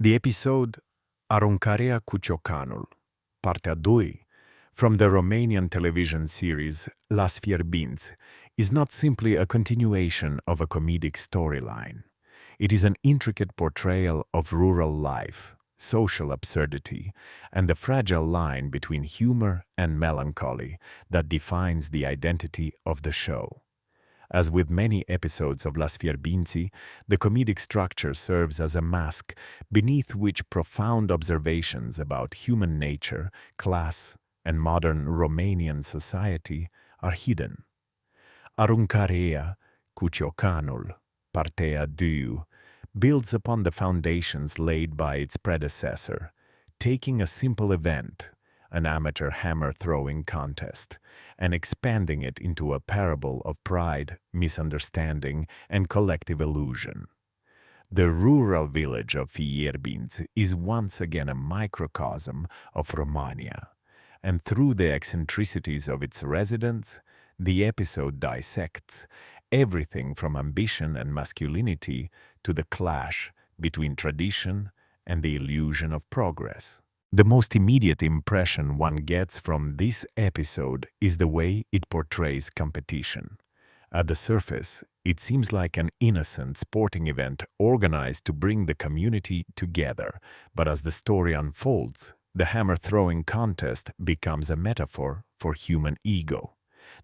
The episode Aruncarea cu ciocanul, partea 2, from the Romanian television series Las Fierbinți, is not simply a continuation of a comedic storyline. It is an intricate portrayal of rural life, social absurdity, and the fragile line between humor and melancholy that defines the identity of the show. As with many episodes of Las Fierbinți, the comedic structure serves as a mask beneath which profound observations about human nature, class, and modern Romanian society are hidden. Aruncarea cu ciocanul, partea 2, builds upon the foundations laid by its predecessor, taking a simple event, an amateur hammer-throwing contest, and expanding it into a parable of pride, misunderstanding, and collective illusion. The rural village of Fierbinți is once again a microcosm of Romania, and through the eccentricities of its residents, the episode dissects everything from ambition and masculinity to the clash between tradition and the illusion of progress. The most immediate impression one gets from this episode is the way it portrays competition. At the surface, it seems like an innocent sporting event organized to bring the community together, but as the story unfolds, the hammer-throwing contest becomes a metaphor for human ego.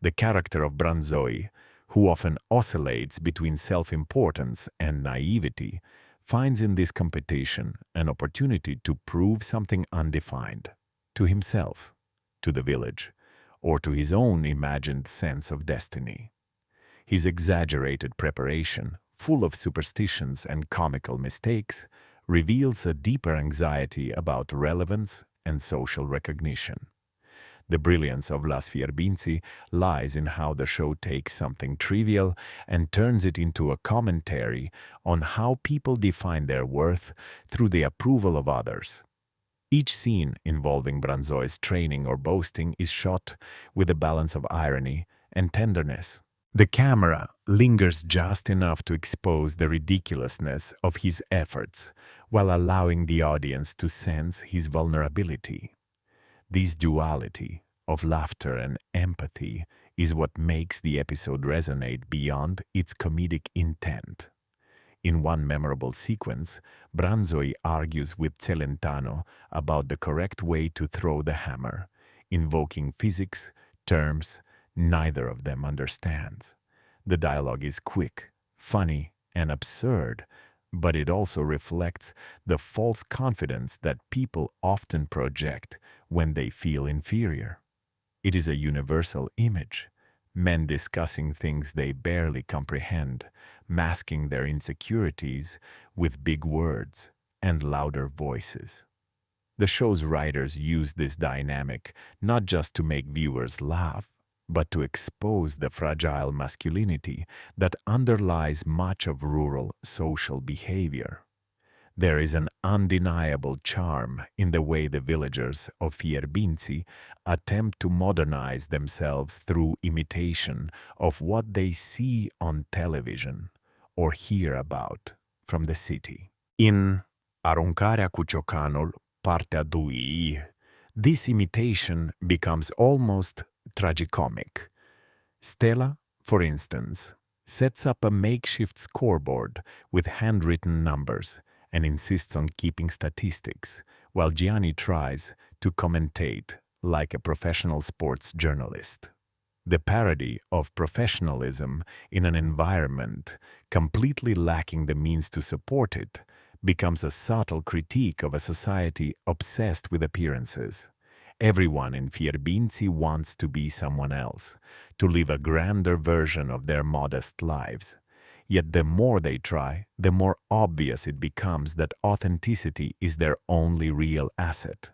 The character of Branzoi, who often oscillates between self-importance and naivety, finds in this competition an opportunity to prove something undefined, to himself, to the village, or to his own imagined sense of destiny. His exaggerated preparation, full of superstitions and comical mistakes, reveals a deeper anxiety about relevance and social recognition. The brilliance of Las Fierbinți lies in how the show takes something trivial and turns it into a commentary on how people define their worth through the approval of others. Each scene involving Branzoi's training or boasting is shot with a balance of irony and tenderness. The camera lingers just enough to expose the ridiculousness of his efforts, while allowing the audience to sense his vulnerability. This duality of laughter and empathy is what makes the episode resonate beyond its comedic intent. In one memorable sequence, Branzoi argues with Celentano about the correct way to throw the hammer, invoking physics, terms neither of them understands. The dialogue is quick, funny, and absurd, but it also reflects the false confidence that people often project when they feel inferior. It is a universal image, men discussing things they barely comprehend, masking their insecurities with big words and louder voices. The show's writers use this dynamic not just to make viewers laugh, but to expose the fragile masculinity that underlies much of rural social behavior. There is an undeniable charm in the way the villagers of Fierbinți attempt to modernize themselves through imitation of what they see on television or hear about from the city. In Aruncarea cu ciocanul, partea 2, this imitation becomes almost tragicomic. Stella, for instance, sets up a makeshift scoreboard with handwritten numbers and insists on keeping statistics, while Gianni tries to commentate like a professional sports journalist. The parody of professionalism in an environment completely lacking the means to support it becomes a subtle critique of a society obsessed with appearances. Everyone in Fierbinți wants to be someone else, to live a grander version of their modest lives. Yet the more they try, the more obvious it becomes that authenticity is their only real asset.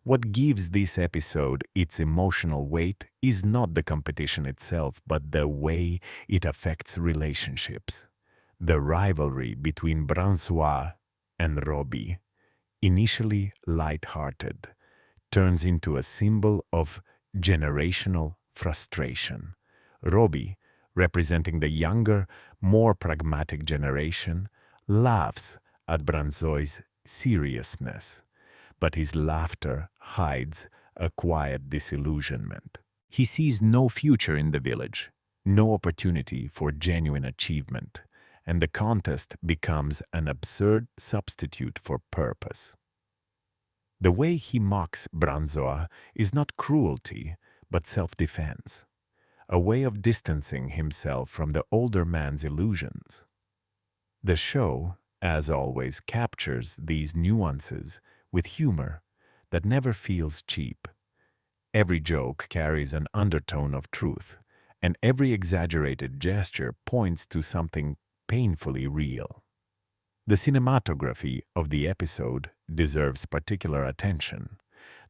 What gives this episode its emotional weight is not the competition itself, but the way it affects relationships. The rivalry between Branzoi and Robbie, initially light-hearted, turns into a symbol of generational frustration. Robbie, representing the younger, more pragmatic generation, laughs at Branzoi's seriousness, but his laughter hides a quiet disillusionment. He sees no future in the village, no opportunity for genuine achievement, and the contest becomes an absurd substitute for purpose. The way he mocks Branzoa is not cruelty, but self-defense, a way of distancing himself from the older man's illusions. The show, as always, captures these nuances with humor that never feels cheap. Every joke carries an undertone of truth, and every exaggerated gesture points to something painfully real. The cinematography of the episode deserves particular attention.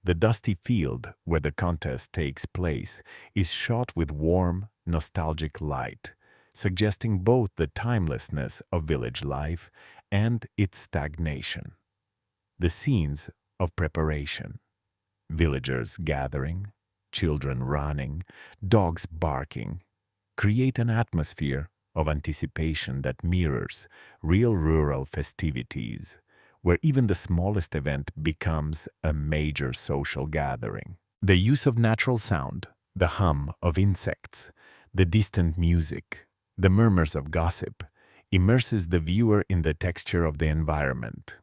The dusty field where the contest takes place is shot with warm, nostalgic light, suggesting both the timelessness of village life and its stagnation. The scenes of preparation, villagers gathering, children running, dogs barking, create an atmosphere of anticipation that mirrors real rural festivities, where even the smallest event becomes a major social gathering. The use of natural sound, the hum of insects, the distant music, the murmurs of gossip, immerses the viewer in the texture of the environment.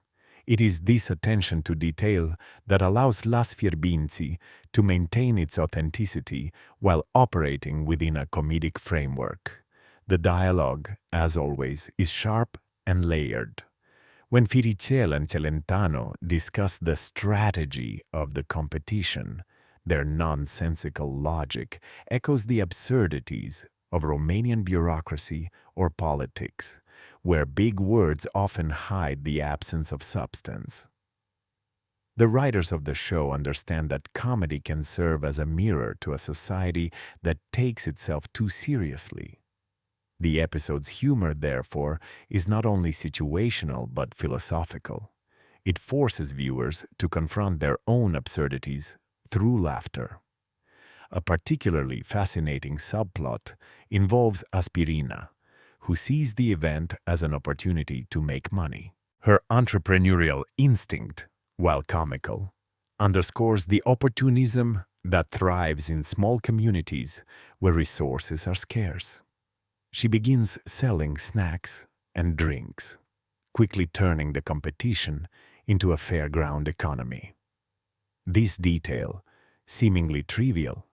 It is this attention to detail that allows Las Fierbinți to maintain its authenticity while operating within a comedic framework. The dialogue, as always, is sharp and layered. When Firichel and Celentano discuss the strategy of the competition, their nonsensical logic echoes the absurdities of Romanian bureaucracy or politics, where big words often hide the absence of substance. The writers of the show understand that comedy can serve as a mirror to a society that takes itself too seriously. The episode's humor, therefore, is not only situational but philosophical. It forces viewers to confront their own absurdities through laughter. A particularly fascinating subplot involves Aspirina, who sees the event as an opportunity to make money. Her entrepreneurial instinct, while comical, underscores the opportunism that thrives in small communities where resources are scarce. She begins selling snacks and drinks, quickly turning the competition into a fairground economy. This detail, seemingly trivial,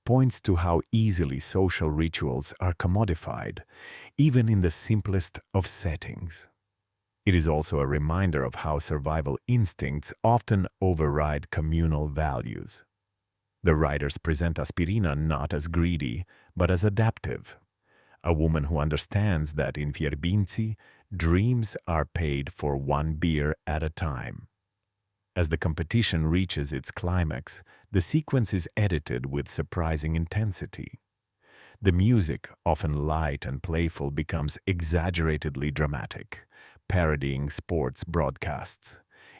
points to how easily social rituals are commodified, even in the simplest of settings. It is also a reminder of how survival instincts often override communal values. The writers present Aspirina not as greedy, but as adaptive, a woman who understands that in Fierbinți, dreams are paid for one beer at a time. As the competition reaches its climax, the sequence is edited with surprising intensity. The music, often light and playful, becomes exaggeratedly dramatic, parodying sports broadcasts.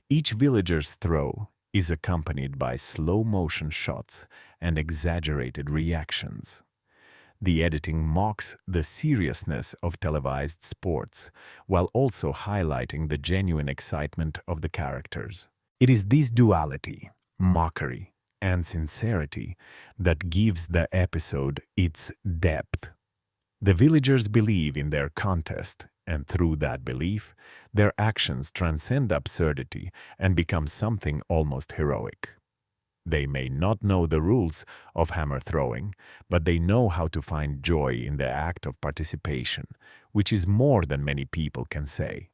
Each villager's throw is accompanied by slow-motion shots and exaggerated reactions. The editing mocks the seriousness of televised sports, while also highlighting the genuine excitement of the characters. It is this duality, mockery, and sincerity that gives the episode its depth. The villagers believe in their contest, and through that belief, their actions transcend absurdity and become something almost heroic. They may not know the rules of hammer throwing, but they know how to find joy in the act of participation, which is more than many people can say.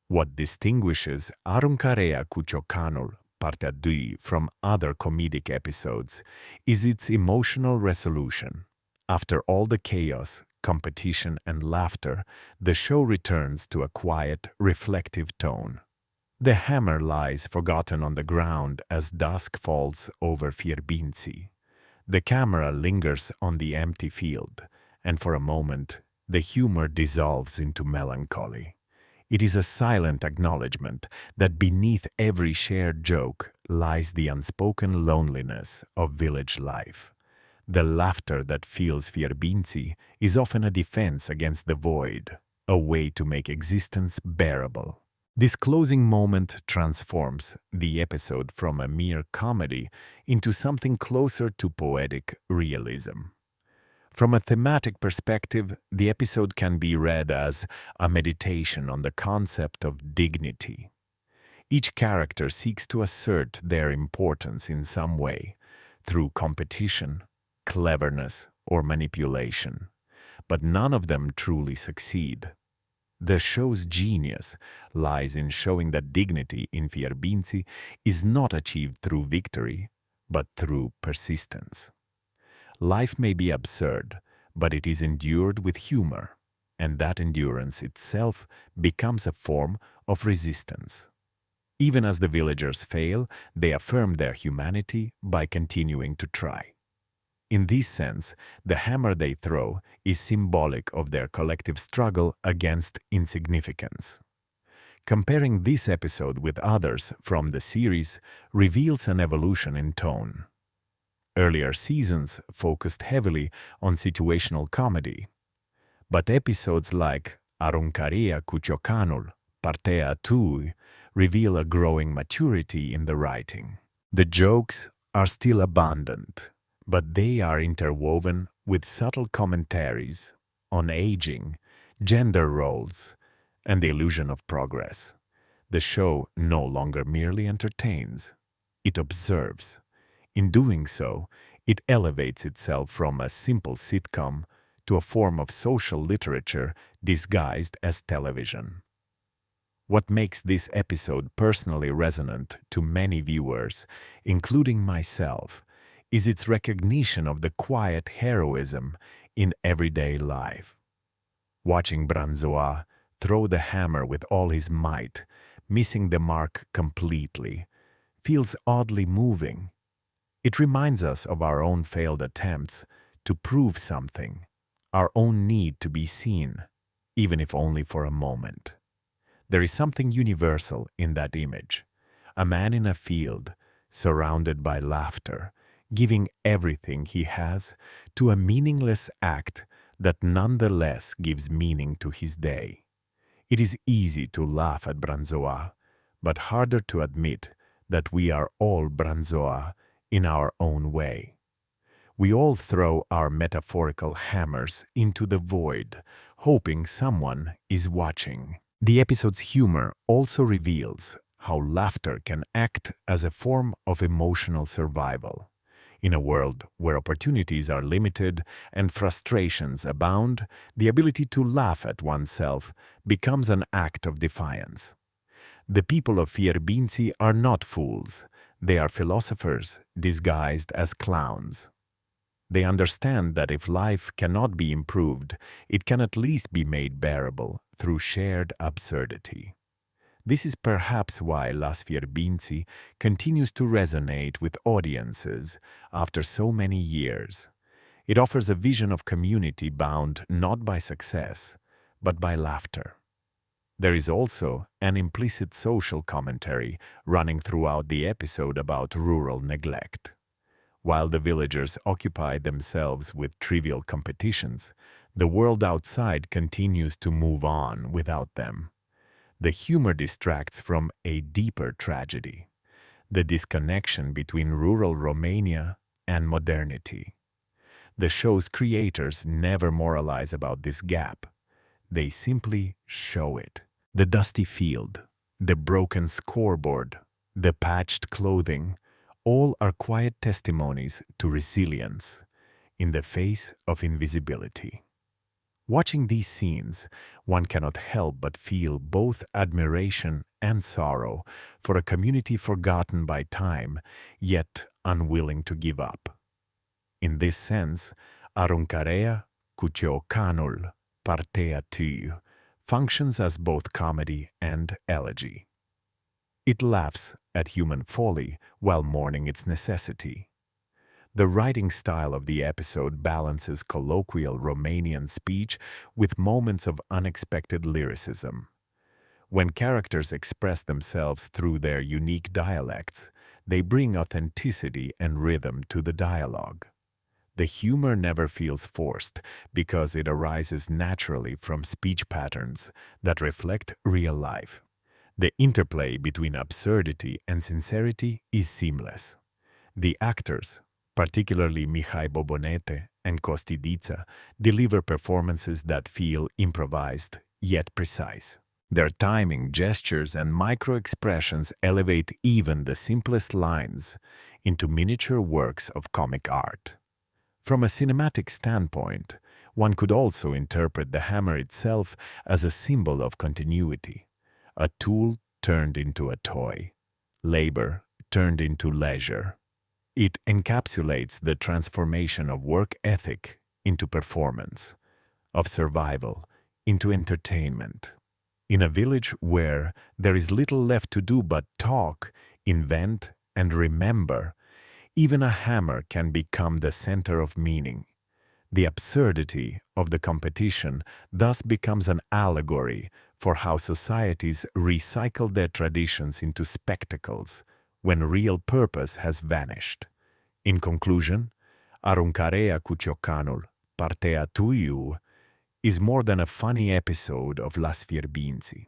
What distinguishes Aruncă cu ciocanul, partea 2, from other comedic episodes is its emotional resolution. After all the chaos, competition, and laughter, the show returns to a quiet, reflective tone. The hammer lies forgotten on the ground as dusk falls over Fierbinți. The camera lingers on the empty field, and for a moment, the humor dissolves into melancholy. It is a silent acknowledgement that beneath every shared joke lies the unspoken loneliness of village life. The laughter that fills Fierbinți is often a defense against the void, a way to make existence bearable. This closing moment transforms the episode from a mere comedy into something closer to poetic realism. From a thematic perspective, the episode can be read as a meditation on the concept of dignity. Each character seeks to assert their importance in some way, through competition, cleverness, or manipulation, but none of them truly succeed. The show's genius lies in showing that dignity in Fierbinți is not achieved through victory, but through persistence. Life may be absurd, but it is endured with humor, and that endurance itself becomes a form of resistance. Even as the villagers fail, they affirm their humanity by continuing to try. In this sense, the hammer they throw is symbolic of their collective struggle against insignificance. Comparing this episode with others from the series reveals an evolution in tone. Earlier seasons focused heavily on situational comedy, but episodes like Aruncă cu ciocanul, partea 2 reveal a growing maturity in the writing. The jokes are still abundant, but they are interwoven with subtle commentaries on aging, gender roles, and the illusion of progress. The show no longer merely entertains, it observes. In doing so, it elevates itself from a simple sitcom to a form of social literature disguised as television. What makes this episode personally resonant to many viewers, including myself, is its recognition of the quiet heroism in everyday life. Watching Branzoa throw the hammer with all his might, missing the mark completely, feels oddly moving. It reminds us of our own failed attempts to prove something, our own need to be seen, even if only for a moment. There is something universal in that image. A man in a field, surrounded by laughter, giving everything he has to a meaningless act that nonetheless gives meaning to his day. It is easy to laugh at Branzoa, but harder to admit that we are all Branzoa in our own way. We all throw our metaphorical hammers into the void, hoping someone is watching. The episode's humor also reveals how laughter can act as a form of emotional survival. In a world where opportunities are limited and frustrations abound, the ability to laugh at oneself becomes an act of defiance. The people of Fierbinți are not fools. They are philosophers disguised as clowns. They understand that if life cannot be improved, it can at least be made bearable through shared absurdity. This is perhaps why Las Fierbinți continues to resonate with audiences after so many years. It offers a vision of community bound not by success, but by laughter. There is also an implicit social commentary running throughout the episode about rural neglect. While the villagers occupy themselves with trivial competitions, the world outside continues to move on without them. The humor distracts from a deeper tragedy, the disconnection between rural Romania and modernity. The show's creators never moralize about this gap. They simply show it. The dusty field, the broken scoreboard, the patched clothing, all are quiet testimonies to resilience in the face of invisibility. Watching these scenes, one cannot help but feel both admiration and sorrow for a community forgotten by time, yet unwilling to give up. In this sense, Aruncă cu ciocanul, partea 2, functions as both comedy and elegy. It laughs at human folly while mourning its necessity. The writing style of the episode balances colloquial Romanian speech with moments of unexpected lyricism. When characters express themselves through their unique dialects, they bring authenticity and rhythm to the dialogue. The humor never feels forced because it arises naturally from speech patterns that reflect real life. The interplay between absurdity and sincerity is seamless. The actors, particularly Mihai Bobonete and Costidița, deliver performances that feel improvised yet precise. Their timing, gestures, and micro-expressions elevate even the simplest lines into miniature works of comic art. From a cinematic standpoint, one could also interpret the hammer itself as a symbol of continuity, a tool turned into a toy, labor turned into leisure. It encapsulates the transformation of work ethic into performance, of survival into entertainment. In a village where there is little left to do but talk, invent, and remember, even a hammer can become the center of meaning. The absurdity of the competition thus becomes an allegory for how societies recycle their traditions into spectacles when real purpose has vanished. In conclusion, Aruncarea cu ciocanul, partea tuiu, is more than a funny episode of Las Fierbinți.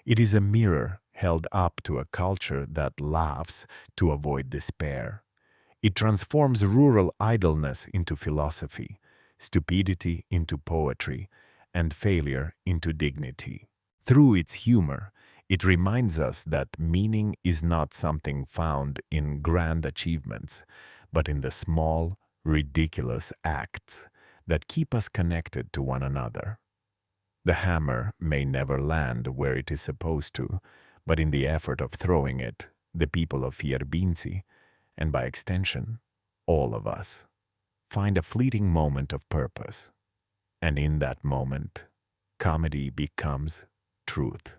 It is a mirror held up to a culture that laughs to avoid despair. It transforms rural idleness into philosophy, stupidity into poetry, and failure into dignity. Through its humor, it reminds us that meaning is not something found in grand achievements, but in the small, ridiculous acts that keep us connected to one another. The hammer may never land where it is supposed to, but in the effort of throwing it, the people of Fierbinți, and by extension, all of us, find a fleeting moment of purpose. And in that moment, comedy becomes truth.